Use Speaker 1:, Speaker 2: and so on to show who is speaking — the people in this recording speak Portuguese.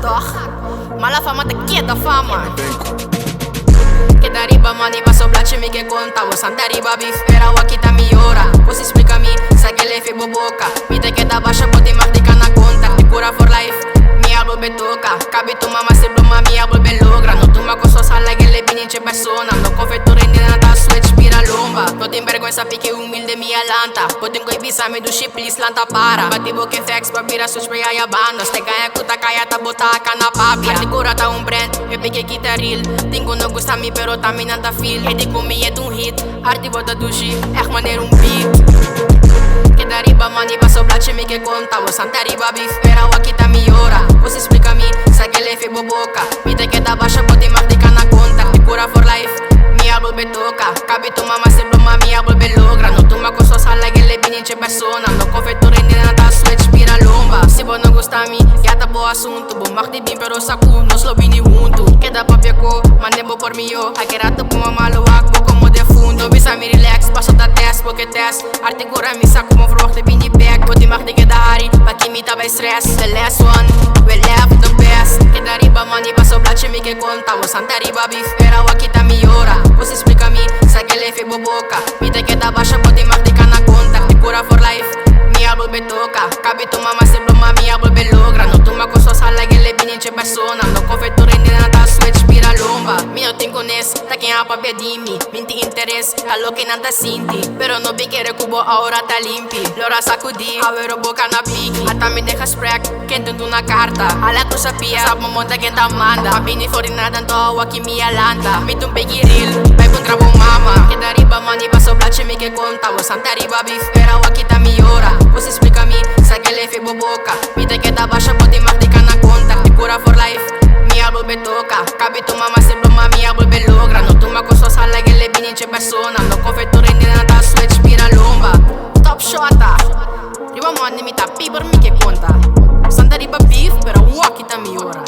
Speaker 1: toch? Mala fama te queda fama. Queda riba mani passo blace mi che conta. Vos anda riba bifera wa kita mi ora. Vos explica mi sa que le fi boboca. Mi te queda baixa pode martica na conta. Te cura for life. Mi album betoca. Cabi tu mama se bluma mi album belogra. No tu ma coso sala que le bininche persona. No confetture ni nada switch pira lomba. No tem vergonha pique humilde mi alanta. Potem coi bisa me do chip lanta para. Batibo que fex pra vira switch pra ya banda. Ste ganha kuta kaya ta botaca na papia. Te cura ta brand. Eu pique kita real. Tengo no gusta mi pero também nada feel. E de comi é hit. Arte bota do G. Echt maneiro beat. Queda riba mani passo blace mi che conta. Vos anda riba bifera wa kita mi ora. Vos explica mi sa que le fi boboca. Mi te queda baixa pode martica na conta. Te cura for life. Mi album betoca. Cabi tu mama se bluma mi album belogra. No tu ma coso sala que le bininche persona. No confetture ni nada switch pira lomba. Se vos não gostar mi, já tá bom assunto. Bom marque bem pero saco, nos lo vini junto. Queda papiaco, mandebo por mi yo. Akerato po mamalo akbo como de fundo. Bisa mi relax, passo da test, porque test. Arte cura mi saco, mo verwachte bin die back. Body marque queda hari, pa que mi tá bij stress. The last one, we left the best. Queda riba mani, passo blace mi que conta. Vos anda riba bifera, wa kita mi ora. Vos explica mi, sa que le fi boboca. Mi te queda baixa, pode martica na conta. Te cura for life. Mi album betoca. Cabi tu mama se bluma mi album belogra. No tu ma coso sala que le bininche persona. No confetture ni nada switch pira lomba. Mi no tengo nes, ta quem apa pedimi. Minti interesse, a lo que nada sinti. Pero no vi que recubo ahora ta limpi. Lora sacudi, avero boca na pique. Ata me deja sprack, quem tu na carta. A la cruz pia, sap monta quem ta manda. A bini for nada, então aqui mi alanta. Mi tum pegi real, vai bom trabo mama. Queda riba mani, passo blace mi que conta. Vos anda riba bifera, wa kita mi ora. Vos explica mi, sa que le fi boboca. Mi te queda baixa, pode martica na conta. Te cura for life. Mi album betoca. Cabi tu mama se bluma mi album belogra. No tu ma coso sala que le bininche persona. No confetture ni nada switch pira lomba. Top shota. Riba mani mi ta piper mi que conta. Santa riba beef pero wa kita mi ora.